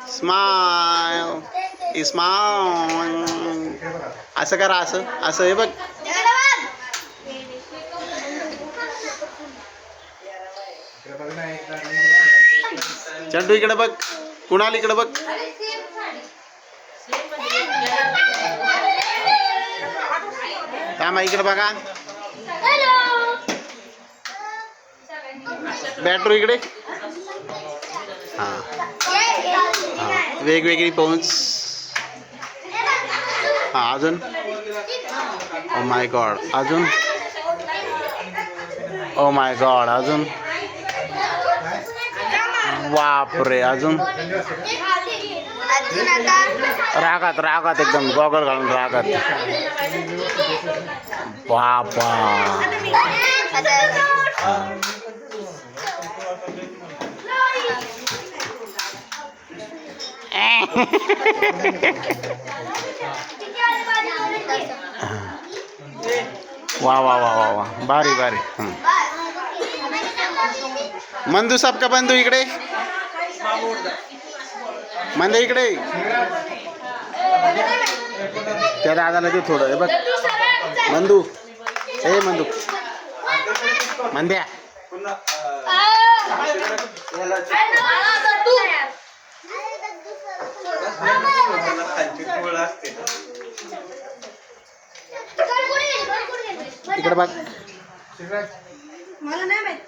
Smile smile. असं करा, असं असं हे बघ. चंदू इकडे बघ, कुणाल इकडे बघ. थांबा इकडे बघा. बॅटरू इकडे. हां हां, वेगवेगळी पोन्स. हां अजून. Oh my god. अजून. Oh my god. अजून. बापरे. अजून. रागात रागात एकदम गॉगल घालून रागात. बापा. वा वा वा वा वा. भारी भारी. मंदू सबका बंधू इकडे. मंदे इकडे. त्या दादाला ते थोडं हे बघ. मंदू. ए मंदू. मंद्या. इकडे बघ. मला नाही माहित.